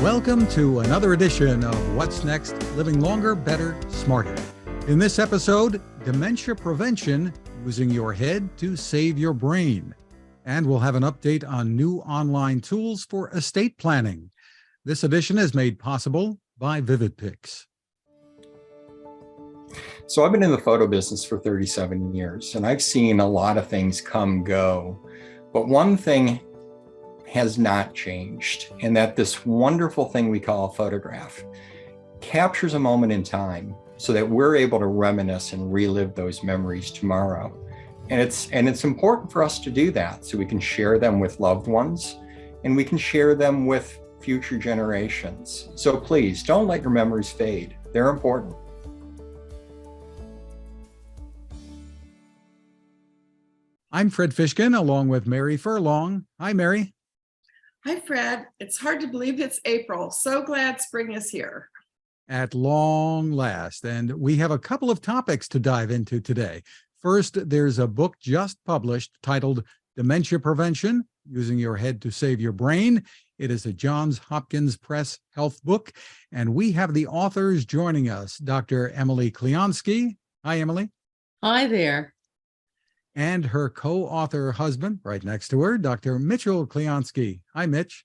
Welcome to another edition of What's Next, Living Longer, Better, Smarter. In this episode, dementia prevention, using your head to save your brain. And we'll have an update on new online tools for estate planning. This edition is made possible by VividPix. So I've been in the photo business for 37 years, and I've seen a lot of things come go. But one thing has not changed, and that this wonderful thing we call a photograph captures a moment in time so that we're able to reminisce and relive those memories tomorrow. And it's important for us to do that so we can share them with loved ones and we can share them with future generations. So please don't let your memories fade. They're important. I'm Fred Fishkin, along with Mary Furlong. Hi, Mary. Hi, Fred. It's hard to believe it's April. So glad spring is here. At long last. And we have a couple of topics to dive into today. First, there's a book just published titled Dementia Prevention, Using Your Head to Save Your Brain. It is a Johns Hopkins Press health book. And we have the authors joining us, Dr. Emily Klionsky. Hi, Emily. Hi there. And her co-author husband, right next to her, Dr. Mitchell Klionsky. Hi, Mitch.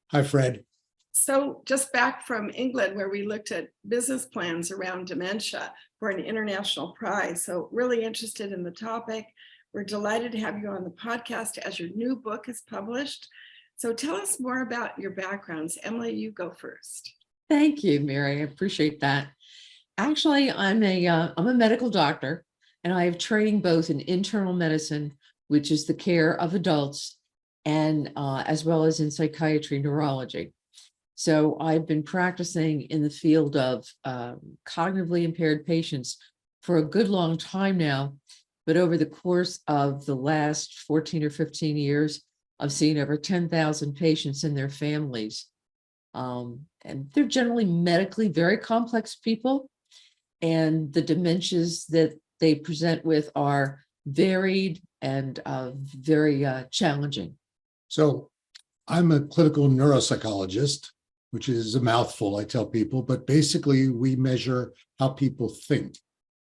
Hi, Fred. So just back from England, where we looked at business plans around dementia for an international prize. So really interested in the topic. We're delighted to have you on the podcast as your new book is published. So tell us more about your backgrounds. Emily, you go first. Thank you, Mary. I appreciate that. Actually, I'm a medical doctor, and I have training both in internal medicine, which is the care of adults, and as well as in psychiatry, neurology. So I've been practicing in the field of cognitively impaired patients for a good long time now, but over the course of the last 14 or 15 years, I've seen over 10,000 patients and their families. And they're generally medically very complex people, and the dementias that they present with are varied and very challenging. So I'm a clinical neuropsychologist, which is a mouthful, I tell people, but basically we measure how people think.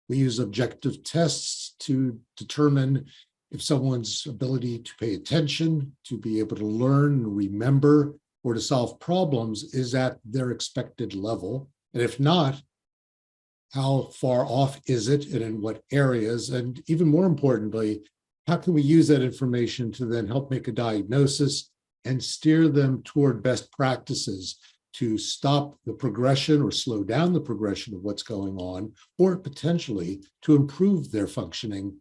We use objective tests to determine if someone's ability to pay attention, to be able to learn, remember, or to solve problems is at their expected level. And if not, how far off is it and in what areas? And even more importantly, how can we use that information to then help make a diagnosis and steer them toward best practices to stop the progression or slow down the progression of what's going on, or potentially to improve their functioning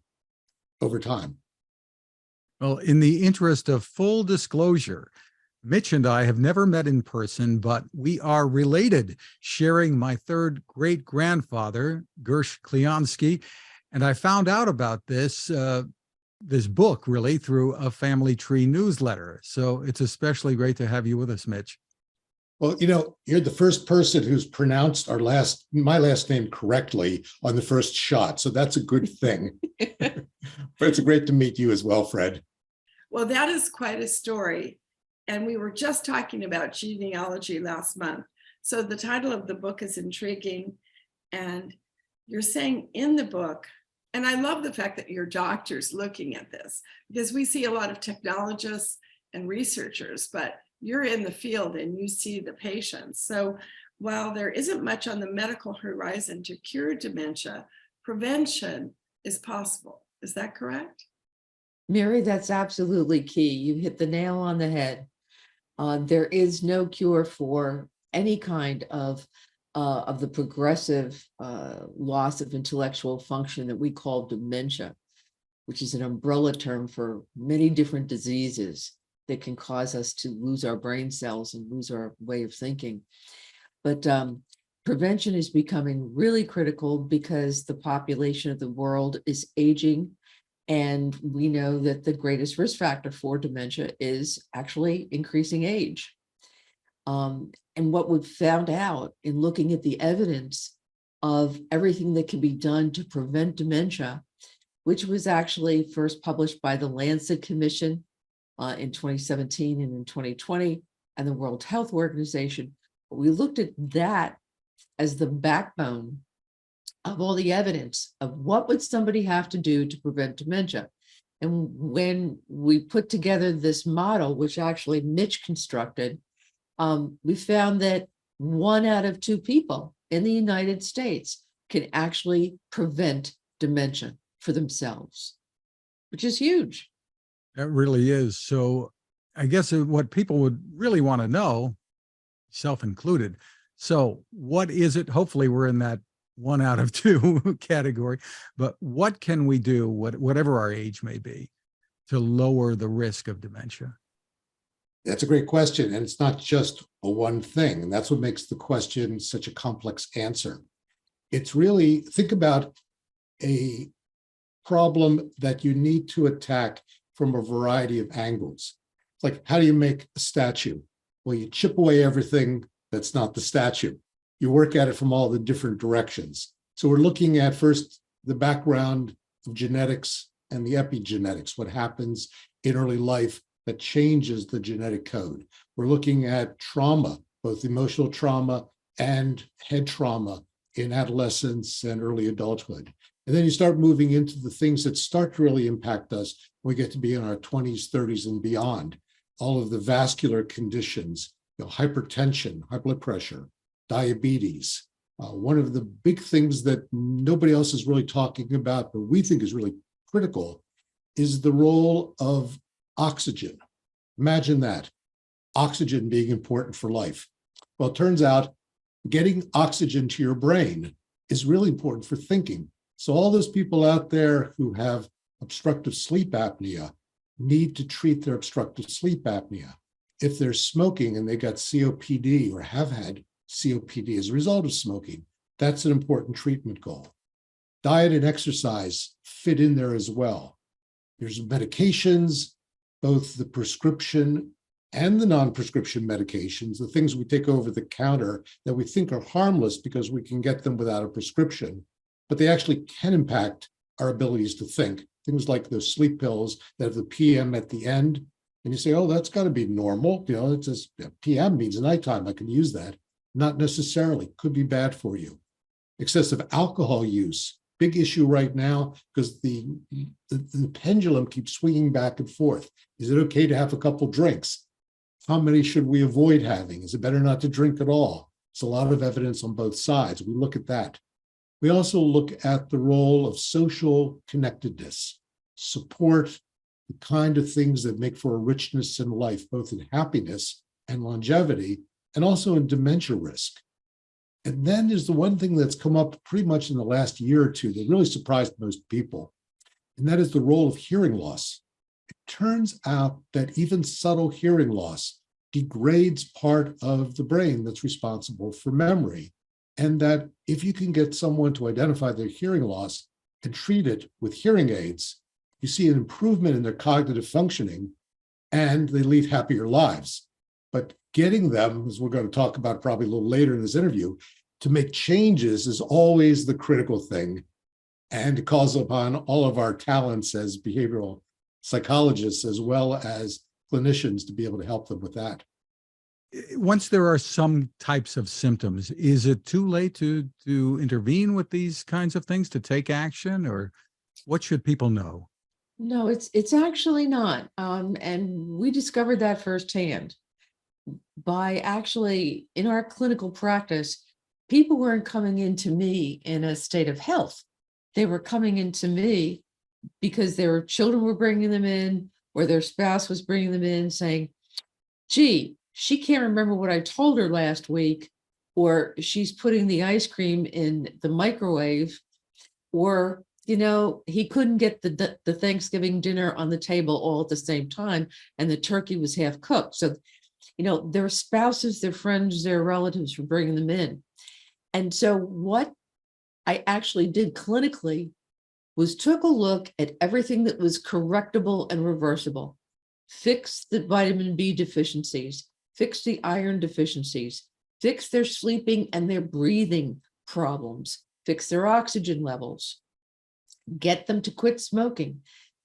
over time? Well, in the interest of full disclosure, Mitch and I have never met in person, but we are related, sharing my third great-grandfather, Gersh Klionsky. And I found out about this book really through a family tree newsletter. So it's especially great to have you with us, Mitch. Well, you're the first person who's pronounced my last name correctly on the first shot. So that's a good thing. But it's great to meet you as well, Fred. Well, that is quite a story. And we were just talking about genealogy last month. So the title of the book is intriguing. And you're saying in the book, and I love the fact that you're doctors looking at this, because we see a lot of technologists and researchers, but you're in the field and you see the patients. So while there isn't much on the medical horizon to cure dementia, prevention is possible. Is that correct? Mary, that's absolutely key. You hit the nail on the head. There is no cure for any kind of the progressive loss of intellectual function that we call dementia, which is an umbrella term for many different diseases that can cause us to lose our brain cells and lose our way of thinking. But prevention is becoming really critical because the population of the world is aging. And we know that the greatest risk factor for dementia is actually increasing age. And what we've found out in looking at the evidence of everything that can be done to prevent dementia, which was actually first published by the Lancet Commission in 2017 and in 2020, and the World Health Organization, We looked at that as the backbone of all the evidence of what would somebody have to do to prevent dementia. And when we put together this model, which actually Mitch constructed, we found that 1 out of 2 people in the United States can actually prevent dementia for themselves, which is huge. That really is. So I guess what people would really want to know, self included. So what is it? Hopefully we're in that 1 out of 2 category, but what can we do, whatever our age may be, to lower the risk of dementia? That's a great question. And it's not just a one thing. And that's what makes the question such a complex answer. It's really, think about a problem that you need to attack from a variety of angles. It's like, how do you make a statue? Well, you chip away everything that's not the statue. You work at it from all the different directions. So we're looking at first the background of genetics and the epigenetics, what happens in early life that changes the genetic code. We're looking at trauma, both emotional trauma and head trauma in adolescence and early adulthood. And then you start moving into the things that start to really impact us when we get to be in our 20s, 30s, and beyond. All of the vascular conditions, hypertension, high blood pressure, diabetes. One of the big things that nobody else is really talking about, but we think is really critical, is the role of oxygen. Imagine that, oxygen being important for life. Well, it turns out getting oxygen to your brain is really important for thinking. So all those people out there who have obstructive sleep apnea need to treat their obstructive sleep apnea. If they're smoking and they got COPD or have had COPD as a result of smoking, that's an important treatment goal. Diet and exercise fit in there as well. There's medications, both the prescription and the non-prescription medications, the things we take over the counter that we think are harmless because we can get them without a prescription, but they actually can impact our abilities to think. Things like those sleep pills that have the PM at the end. And you say, oh, that's got to be normal. It's just PM means nighttime. I can use that. Not necessarily. Could be bad for you. Excessive alcohol use, big issue right now because the pendulum keeps swinging back and forth. Is it okay to have a couple drinks? How many should we avoid having? Is it better not to drink at all? It's a lot of evidence on both sides. We look at that. We also look at the role of social connectedness, support, the kind of things that make for a richness in life, both in happiness and longevity, and also in dementia risk. And then there's the one thing that's come up pretty much in the last year or two that really surprised most people, and that is the role of hearing loss. It turns out that even subtle hearing loss degrades part of the brain that's responsible for memory, and that if you can get someone to identify their hearing loss and treat it with hearing aids, you see an improvement in their cognitive functioning and they lead happier lives. But getting them, as we're going to talk about probably a little later in this interview, to make changes is always the critical thing. And it calls upon all of our talents as behavioral psychologists as well as clinicians to be able to help them with that. Once there are some types of symptoms, is it too late to intervene with these kinds of things, to take action, or what should people know? No, it's actually not. And we discovered that firsthand by actually in our clinical practice, people weren't coming into me in a state of health. They were coming into me because their children were bringing them in or their spouse was bringing them in saying, gee, she can't remember what I told her last week, or she's putting the ice cream in the microwave, or he couldn't get the Thanksgiving dinner on the table all at the same time, and the turkey was half cooked. So, their spouses, their friends, their relatives were bringing them in. And so what I actually did clinically was took a look at everything that was correctable and reversible, fix the vitamin B deficiencies, fix the iron deficiencies, fix their sleeping and their breathing problems, fix their oxygen levels, get them to quit smoking,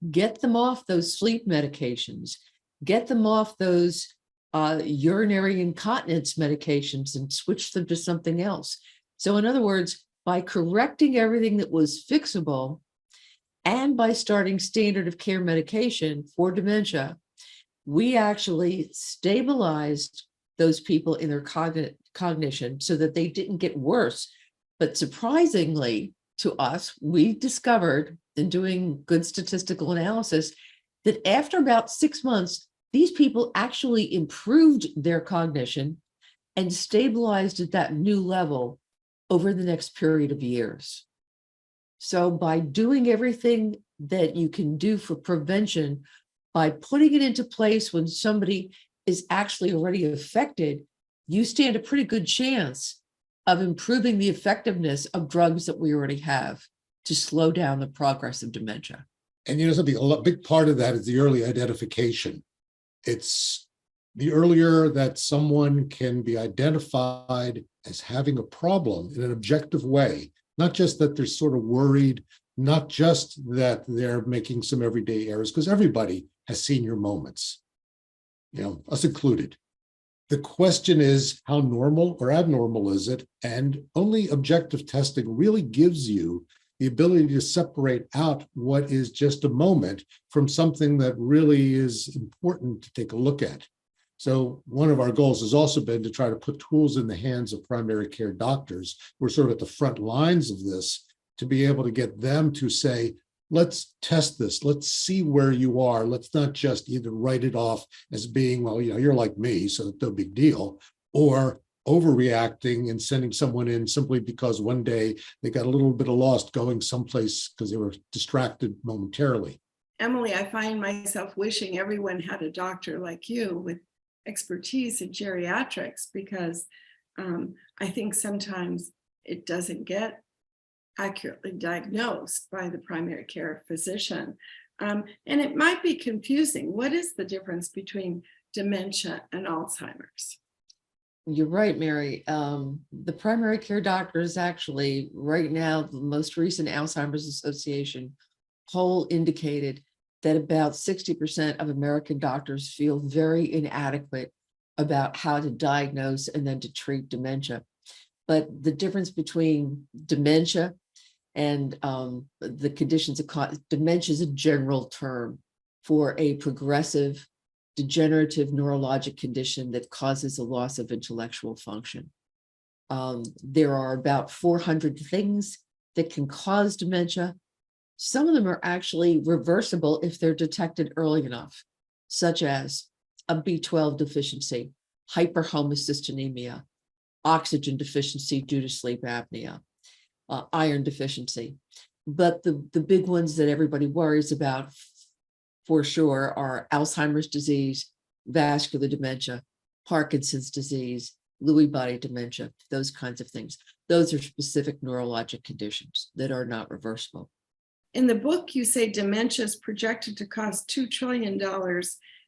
get them off those sleep medications, get them off those urinary incontinence medications and switched them to something else. So in other words, by correcting everything that was fixable and by starting standard of care medication for dementia, we actually stabilized those people in their cognition so that they didn't get worse. But surprisingly to us, we discovered in doing good statistical analysis that after about 6 months, these people actually improved their cognition and stabilized at that new level over the next period of years. So by doing everything that you can do for prevention, by putting it into place when somebody is actually already affected, you stand a pretty good chance of improving the effectiveness of drugs that we already have to slow down the progress of dementia. And you know something, a big part of that is the early identification. It's the earlier that someone can be identified as having a problem in an objective way, not just that they're sort of worried, not just that they're making some everyday errors, because everybody has senior moments, you know, us included. The question is, how normal or abnormal is it? And only objective testing really gives you the ability to separate out what is just a moment from something that really is important to take a look at. So one of our goals has also been to try to put tools in the hands of primary care doctors who are sort of at the front lines of this, to be able to get them to say, let's test this, let's see where you are. Let's not just either write it off as being, well, you know, you're like me, so it's no big deal, or overreacting and sending someone in simply because one day they got a little bit of lost going someplace because they were distracted momentarily. Emily, I find myself wishing everyone had a doctor like you with expertise in geriatrics, because I think sometimes it doesn't get accurately diagnosed by the primary care physician. And it might be confusing. What is the difference between dementia and Alzheimer's? You're right, Mary. The primary care doctors actually, right now, the most recent Alzheimer's Association poll indicated that about 60% of American doctors feel very inadequate about how to diagnose and then to treat dementia. But the difference between dementia and the conditions of dementia is a general term for a progressive degenerative neurologic condition that causes a loss of intellectual function. There are about 400 things that can cause dementia. Some of them are actually reversible if they're detected early enough, such as a B12 deficiency, hyperhomocystinemia, oxygen deficiency due to sleep apnea, iron deficiency. But the big ones that everybody worries about for sure are Alzheimer's disease, vascular dementia, Parkinson's disease, Lewy body dementia, those kinds of things. Those are specific neurologic conditions that are not reversible. In the book, you say dementia is projected to cost $2 trillion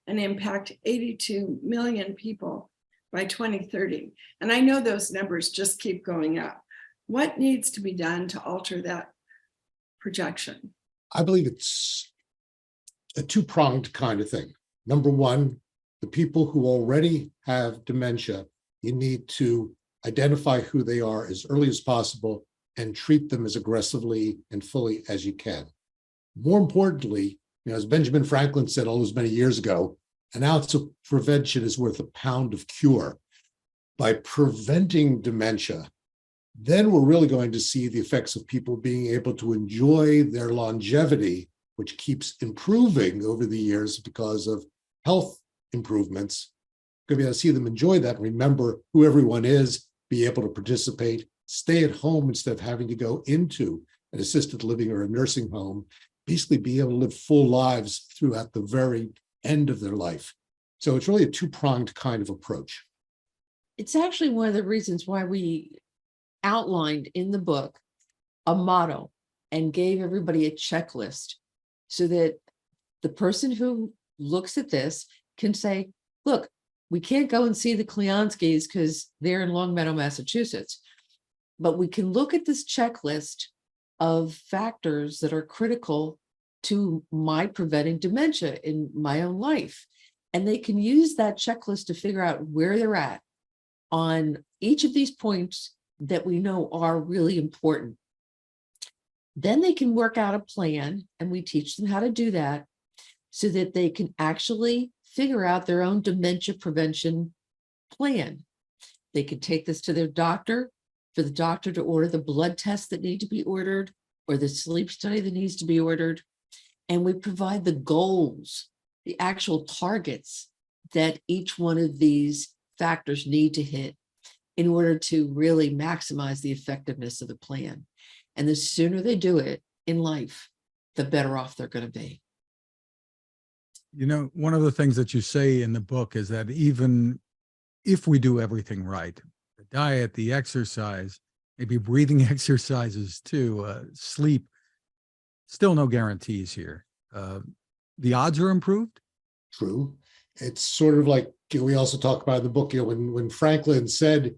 and impact 82 million people by 2030. And I know those numbers just keep going up. What needs to be done to alter that projection? I believe it's a two-pronged kind of thing. Number one, the people who already have dementia, you need to identify who they are as early as possible and treat them as aggressively and fully as you can. More importantly, you know, as Benjamin Franklin said all those many years ago, an ounce of prevention is worth a pound of cure. By preventing dementia, then we're really going to see the effects of people being able to enjoy their longevity, which keeps improving over the years because of health improvements. We're going to be able to see them enjoy that, remember who everyone is, be able to participate, stay at home instead of having to go into an assisted living or a nursing home, basically be able to live full lives throughout the very end of their life. So it's really a two-pronged kind of approach. It's actually one of the reasons why we outlined in the book a model and gave everybody a checklist so that the person who looks at this can say, look, we can't go and see the Kleonskis because they're in Longmeadow, Massachusetts, but we can look at this checklist of factors that are critical to my preventing dementia in my own life. And they can use that checklist to figure out where they're at on each of these points that we know are really important. Then they can work out a plan, and we teach them how to do that so that they can actually figure out their own dementia prevention plan. They could take this to their doctor for the doctor to order the blood tests that need to be ordered or the sleep study that needs to be ordered. And we provide the goals, the actual targets that each one of these factors need to hit in order to really maximize the effectiveness of the plan. And the sooner they do it in life, the better off they're going to be. You know, one of the things that you say in the book is that even if we do everything right, the diet, the exercise, maybe breathing exercises too, sleep, still no guarantees here. The odds are improved. True. It's sort of like we also talk about in the book, when Franklin said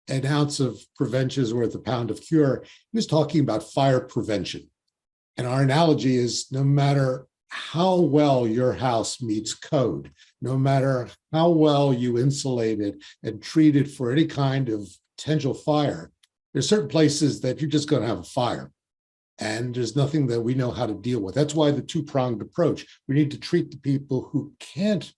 an ounce of prevention is worth a pound of cure, he was talking about fire prevention. And our analogy is no matter how well your house meets code, no matter how well you insulate it and treat it for any kind of potential fire, there's certain places that you're just going to have a fire. And there's nothing that we know how to deal with. That's why the two-pronged approach. We need to treat the people who can't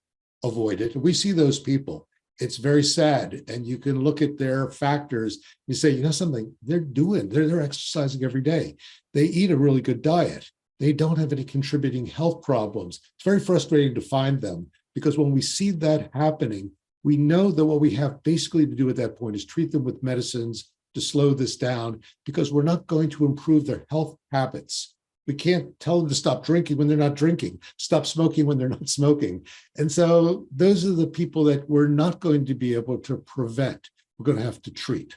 avoid it. We see those people. It's very sad. And you can look at their factors. You say, you know something, they're exercising every day. They eat a really good diet. They don't have any contributing health problems. It's very frustrating to find them because when we see that happening, we know that what we have basically to do at that point is treat them with medicines to slow this down, because we're not going to improve their health habits. We can't tell them to stop drinking when they're not drinking, stop smoking when they're not smoking. And so those are the people that we're not going to be able to prevent. We're going to have to treat.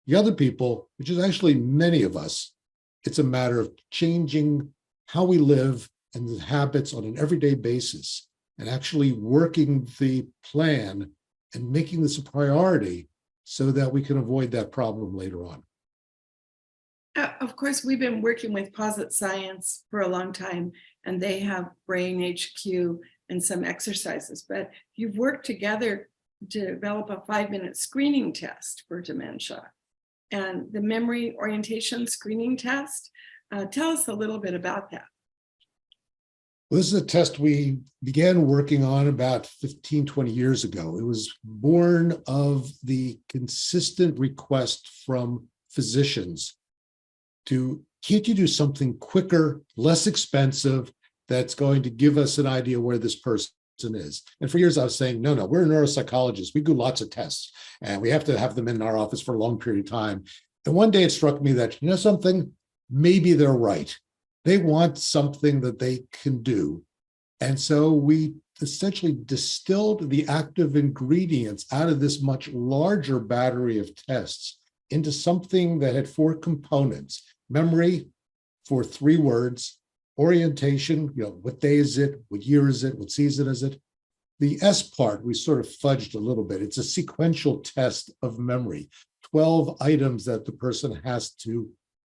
The other people, which is actually many of us, it's a matter of changing how we live and the habits on an everyday basis and actually working the plan and making this a priority so that we can avoid that problem later on. Of course, we've been working with Posit Science for a long time, and they have Brain HQ and some exercises, but you've worked together to develop a 5-minute screening test for dementia. And the memory orientation screening test, tell us a little bit about that. Well, this is a test we began working on about 15, 20 years ago. It was born of the consistent request from physicians to, can't you do something quicker, less expensive, that's going to give us an idea where this person is? And for years I was saying, no, we're neuropsychologists. We do lots of tests and we have to have them in our office for a long period of time. And one day it struck me that, you know something, maybe they're right. They want something that they can do. And so we essentially distilled the active ingredients out of this much larger battery of tests into something that had 4 components: memory for 3 words, orientation, what day is it, what year is it, what season is it. The S part, we sort of fudged a little bit. It's a sequential test of memory, 12 items that the person has to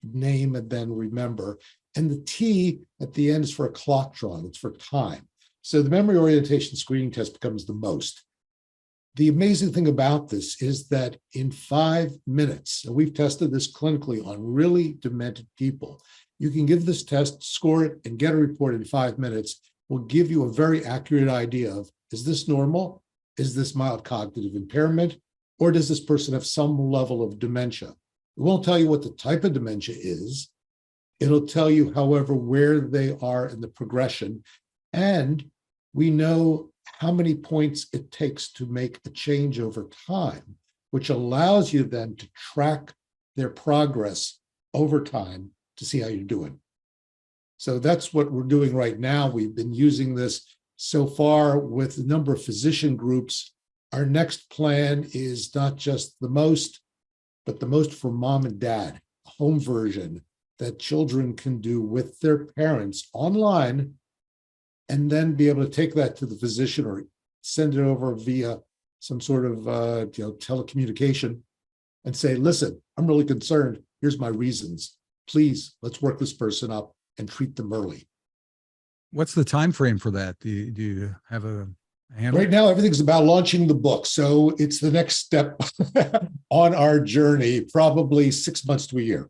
name and then remember. And the T at the end is for a clock drawing, it's for time. So the memory orientation screening test becomes the most. The amazing thing about this is that in 5 minutes, and we've tested this clinically on really demented people, you can give this test, score it, and get a report in 5 minutes. Will give you a very accurate idea of, is this normal? Is this mild cognitive impairment? Or does this person have some level of dementia? It won't tell you what the type of dementia is. It'll tell you, however, where they are in the progression. And we know how many points it takes to make a change over time, which allows you then to track their progress over time to see how you're doing. So that's what we're doing right now. We've been using this so far with a number of physician groups. Our next plan is not just the most, but the most for mom and dad, a home version that children can do with their parents online, and then be able to take that to the physician or send it over via some sort of telecommunication and say, listen, I'm really concerned. Here's my reasons. Please, let's work this person up and treat them early. What's the time frame for that? Do you have a Handle? Right now, everything's about launching the book. So it's the next step on our journey, probably 6 months to a year.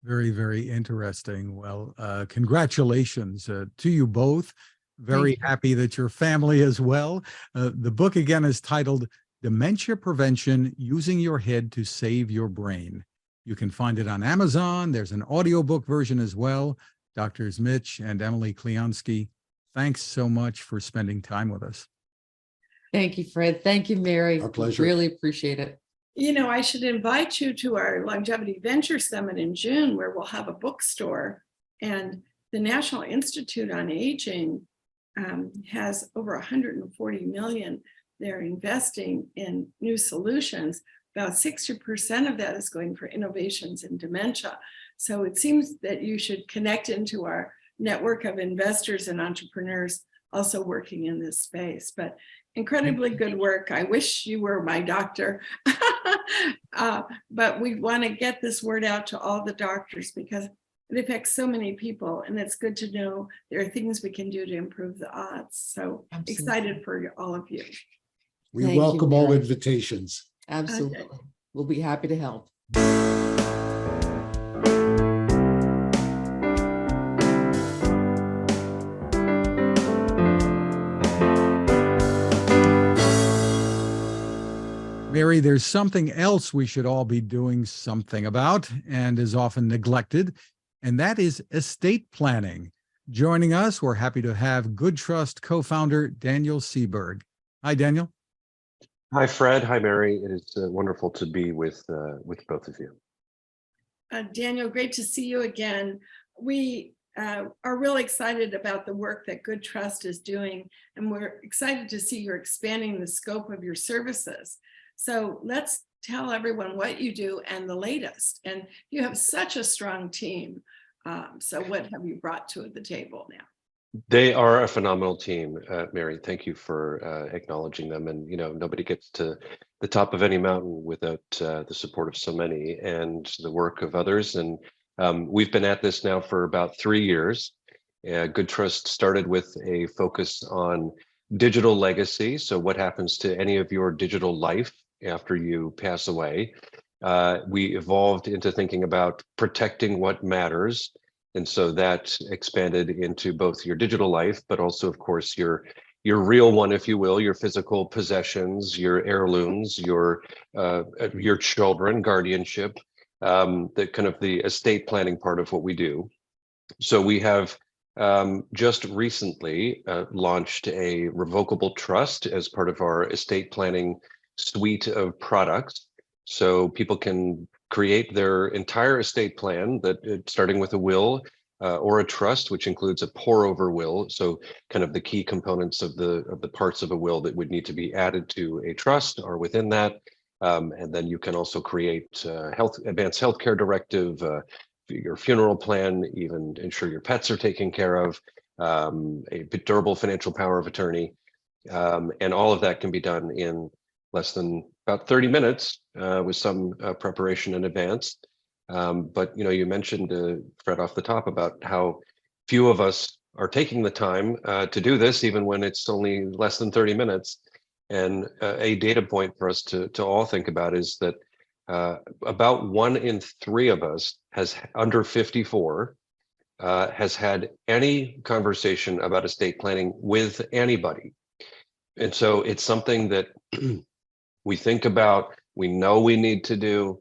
Very, very interesting. Well, congratulations to you both. Very Thank you. happy that your family as well. The book again is titled Dementia Prevention: Using Your Head to Save Your Brain. You can find it on Amazon. There's an audiobook version as well. Doctors Mitch and Emily Kleonsky, thanks so much for spending time with us. Thank you, Fred. Thank you, Mary. Our pleasure. Really appreciate it. You know, I should invite you to our Longevity Venture Summit in June, where we'll have a bookstore. And the National Institute on Aging has over 140 million. They're investing in new solutions. About 60% of that is going for innovations in dementia. So it seems that you should connect into our network of investors and entrepreneurs also working in this space. But incredibly good work. I wish you were my doctor. But we want to get this word out to all the doctors because it affects so many people. And it's good to know there are things we can do to improve the odds. So Absolutely. excited for all of you. We Thank you, welcome all Mary. invitations. Absolutely. We'll be happy to help. Mary, there's something else we should all be doing something about and is often neglected, and that is estate planning. Joining us, we're happy to have Good Trust co-founder Daniel Seberg. Hi, Daniel. Hi, Fred. Hi, Mary. It is wonderful to be with both of you. Daniel, great to see you again. We are really excited about the work that Good Trust is doing, and we're excited to see you're expanding the scope of your services. So let's tell everyone what you do and the latest. And you have such a strong team. So what have you brought to the table now? They are a phenomenal team, Mary. Thank you for acknowledging them. And, you know, nobody gets to the top of any mountain without the support of so many and the work of others. And we've been at this now for about 3 years. Good Trust started with a focus on digital legacy. So what happens to any of your digital life after you pass away? We evolved into thinking about protecting what matters. And so that expanded into both your digital life, but also, of course, your real one, if you will, your physical possessions, your heirlooms, your children, guardianship, the kind of the estate planning part of what we do. So we have just recently launched a revocable trust as part of our estate planning suite of products. So people can create their entire estate plan, that starting with a will or a trust, which includes a pour over will. So kind of the key components of the parts of a will that would need to be added to a trust are within that. And then you can also create advanced healthcare directive, your funeral plan, even ensure your pets are taken care of, a durable financial power of attorney. And all of that can be done in less than about 30 minutes with some preparation in advance. But you know, you mentioned, Fred, off the top about how few of us are taking the time to do this, even when it's only less than 30 minutes. And a data point for us to all think about is that about 1 in 3 of us under 54 has had any conversation about estate planning with anybody. And so it's something that we think about, we know we need to do.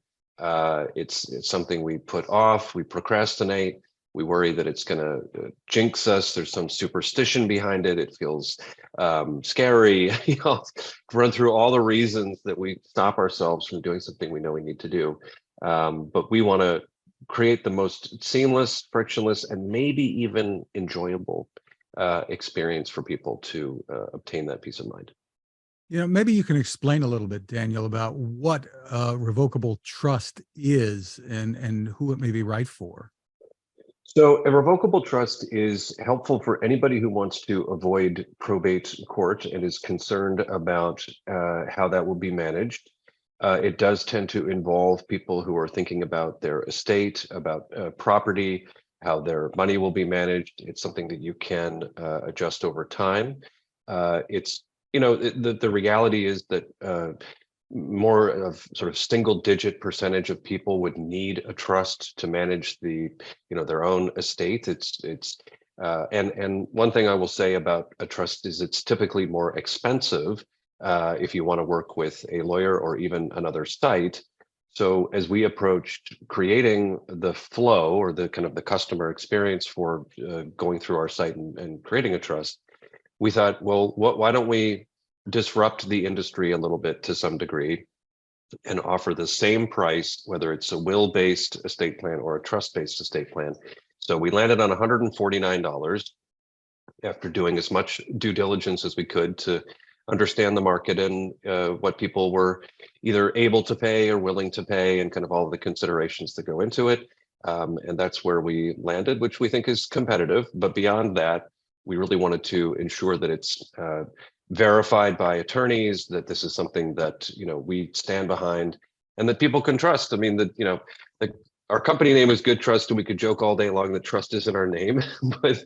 It's something we put off, we procrastinate, we worry that it's going to jinx us. There's some superstition behind it. It feels scary. You know, run through all the reasons that we stop ourselves from doing something we know we need to do. But we want to create the most seamless, frictionless, and maybe even enjoyable experience for people to obtain that peace of mind. You know, maybe you can explain a little bit, Daniel, about what revocable trust is and who it may be right for. So a revocable trust is helpful for anybody who wants to avoid probate court and is concerned about how that will be managed. It does tend to involve people who are thinking about their estate, about property, how their money will be managed. It's something that you can adjust over time. It's, the reality is that more of sort of single digit percentage of people would need a trust to manage their own estate. And one thing I will say about a trust is it's typically more expensive if you want to work with a lawyer or even another site. So as we approached creating the flow or the kind of the customer experience for going through our site and creating a trust, we thought, well, why don't we disrupt the industry a little bit to some degree and offer the same price, whether it's a will-based estate plan or a trust-based estate plan. So we landed on $149 after doing as much due diligence as we could to understand the market and what people were either able to pay or willing to pay, and kind of all of the considerations that go into it. And that's where we landed, which we think is competitive. But beyond that, we really wanted to ensure that it's verified by attorneys, that this is something that we stand behind and that people can trust. I mean, our company name is Good Trust, and we could joke all day long that trust isn't our name, but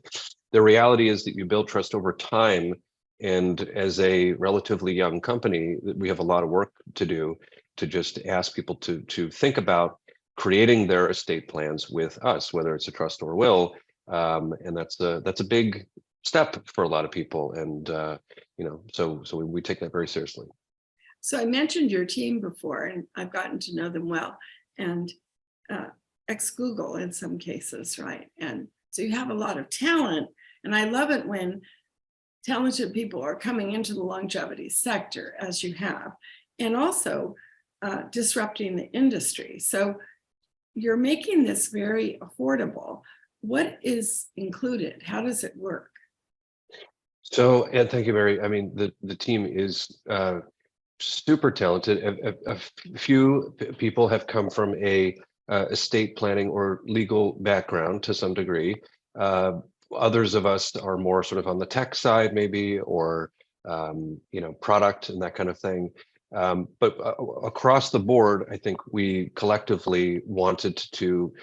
the reality is that you build trust over time. And as a relatively young company, we have a lot of work to do to just ask people to think about creating their estate plans with us, whether it's a trust or will. And that's a big step for a lot of people. And, so we take that very seriously. So I mentioned your team before, and I've gotten to know them well, and ex-Google in some cases, right? And so you have a lot of talent, and I love it when talented people are coming into the longevity sector, as you have, and also disrupting the industry. So you're making this very affordable. What is included? How does it work? So, and thank you, Mary. I mean, the team is super talented. A few people have come from a estate planning or legal background to some degree. Others of us are more sort of on the tech side, maybe, or product and that kind of thing. But across the board, I think we collectively wanted to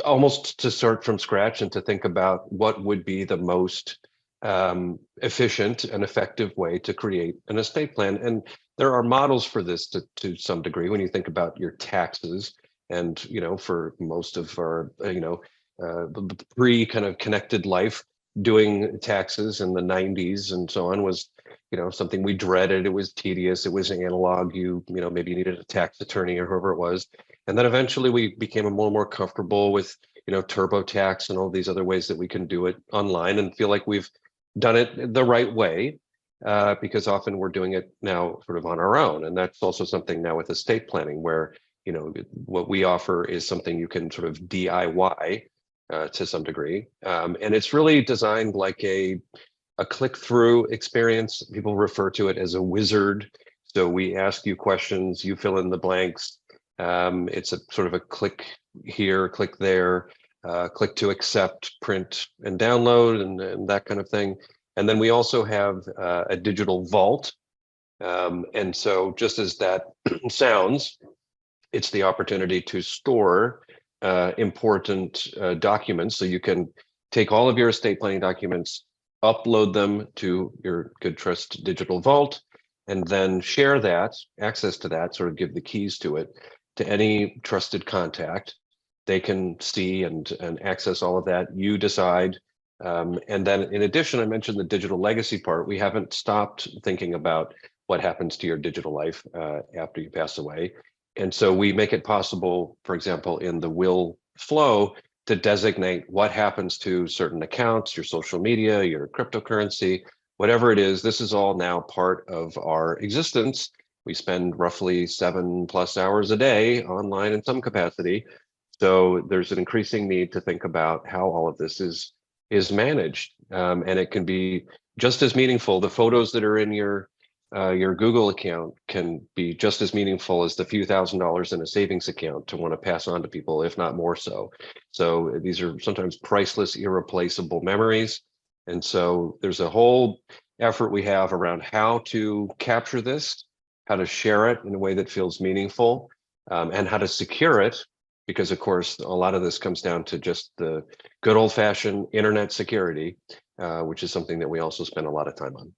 almost to start from scratch and to think about what would be the most efficient and effective way to create an estate plan. And there are models for this to some degree when you think about your taxes. And, for most of our, pre kind of connected life, doing taxes in the 90s and so on was, something we dreaded. It was tedious. It was analog. Maybe you needed a tax attorney or whoever it was. And then eventually we became a more comfortable with, TurboTax and all these other ways that we can do it online and feel like we've done it the right way, because often we're doing it now sort of on our own. And that's also something now with estate planning where, what we offer is something you can sort of DIY to some degree. And it's really designed like a click-through experience. People refer to it as a wizard. So we ask you questions, you fill in the blanks. It's a sort of a click here, click there, click to accept, print and download and that kind of thing. And then we also have a digital vault. And so just as that sounds, it's the opportunity to store important documents. So you can take all of your estate planning documents, upload them to your Good Trust digital vault, and then share that, access to that, sort of give the keys to it to any trusted contact. They can see and access all of that. You decide. And then in addition, I mentioned the digital legacy part. We haven't stopped thinking about what happens to your digital life after you pass away. And so we make it possible, for example, in the will flow to designate what happens to certain accounts, your social media, your cryptocurrency, whatever it is. This is all now part of our existence. We spend roughly 7+ hours a day online in some capacity. So there's an increasing need to think about how all of this is managed. And it can be just as meaningful. The photos that are in your Google account can be just as meaningful as the few $1,000s in a savings account to want to pass on to people, if not more so. So these are sometimes priceless, irreplaceable memories. And so there's a whole effort we have around how to capture this, how to share it in a way that feels meaningful, and how to secure it. Because of course, a lot of this comes down to just the good old fashioned internet security, which is something that we also spend a lot of time on.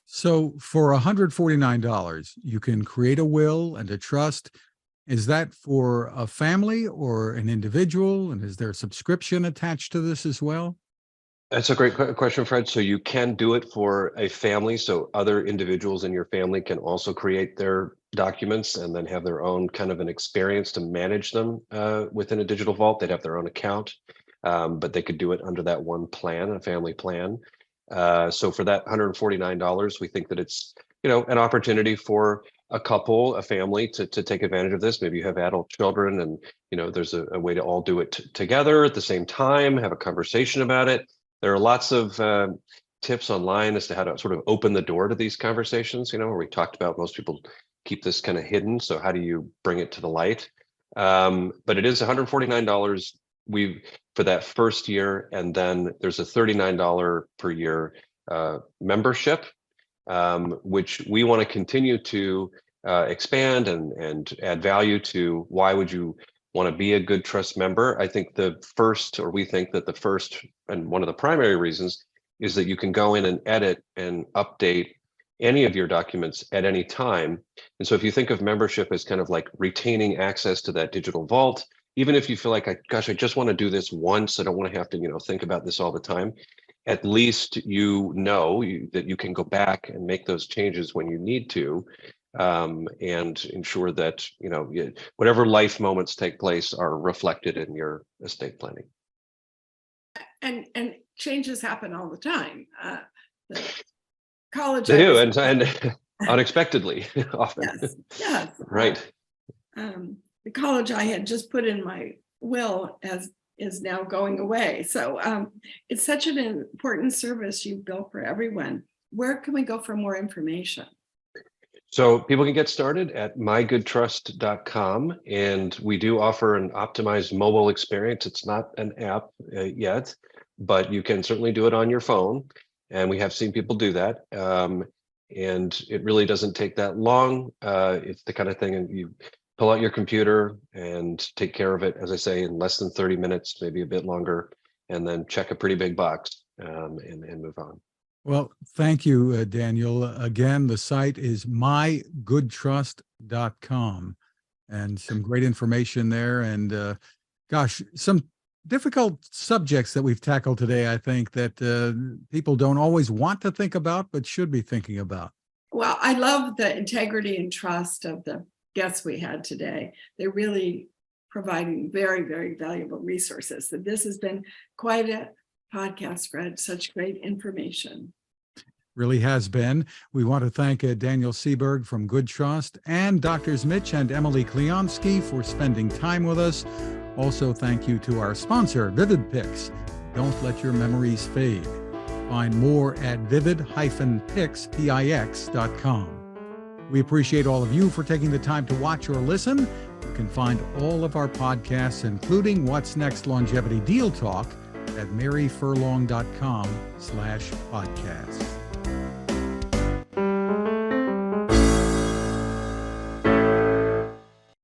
So for $149, you can create a will and a trust. Is that for a family or an individual? And is there a subscription attached to this as well? That's a great question, Fred. So you can do it for a family. So other individuals in your family can also create their documents and then have their own kind of an experience to manage them within a digital vault. They'd have their own account, but they could do it under that one plan, a family plan. So for that $149, we think that it's, an opportunity for a couple, a family to take advantage of this. Maybe you have adult children and, there's a way to all do it together at the same time, have a conversation about it. There are lots of tips online as to how to sort of open the door to these conversations, where we talked about most people keep this kind of hidden. So how do you bring it to the light? But it is $149 for that first year. And then there's a $39 per year membership, which we want to continue to expand and add value to. Why would you want to be a Good Trust member? I think we think that the first and one of the primary reasons is that you can go in and edit and update any of your documents at any time. And so if you think of membership as kind of like retaining access to that digital vault, even if you feel like, I just want to do this once, I don't want to have to, think about this all the time, at least that you can go back and make those changes when you need to, and ensure that, whatever life moments take place are reflected in your estate planning. And changes happen all the time. The college. They do, and unexpectedly often. Yes. Right. The college I had just put in my will is now going away. So it's such an important service you've built for everyone. Where can we go for more information? So people can get started at mygoodtrust.com, and we do offer an optimized mobile experience. It's not an app yet, but you can certainly do it on your phone, and we have seen people do that. And it really doesn't take that long. It's the kind of thing, and you pull out your computer and take care of it, as I say, in less than 30 minutes, maybe a bit longer, and then check a pretty big box and move on. Well, thank you, Daniel. Again, the site is mygoodtrust.com, and some great information there. And gosh, some difficult subjects that we've tackled today, I think, that people don't always want to think about, but should be thinking about. Well, I love the integrity and trust of the guests we had today. They're really providing very, very valuable resources. So this has been quite a podcast, Fred. Such great information. Really has been. We want to thank Daniel Seberg from Good Trust and Drs. Mitch and Emily Kleonsky for spending time with us. Also, thank you to our sponsor, Vivid Pics. Don't let your memories fade. Find more at vivid-pix.com. We appreciate all of you for taking the time to watch or listen. You can find all of our podcasts, including What's Next Longevity Deal Talk, at maryfurlong.com/podcast.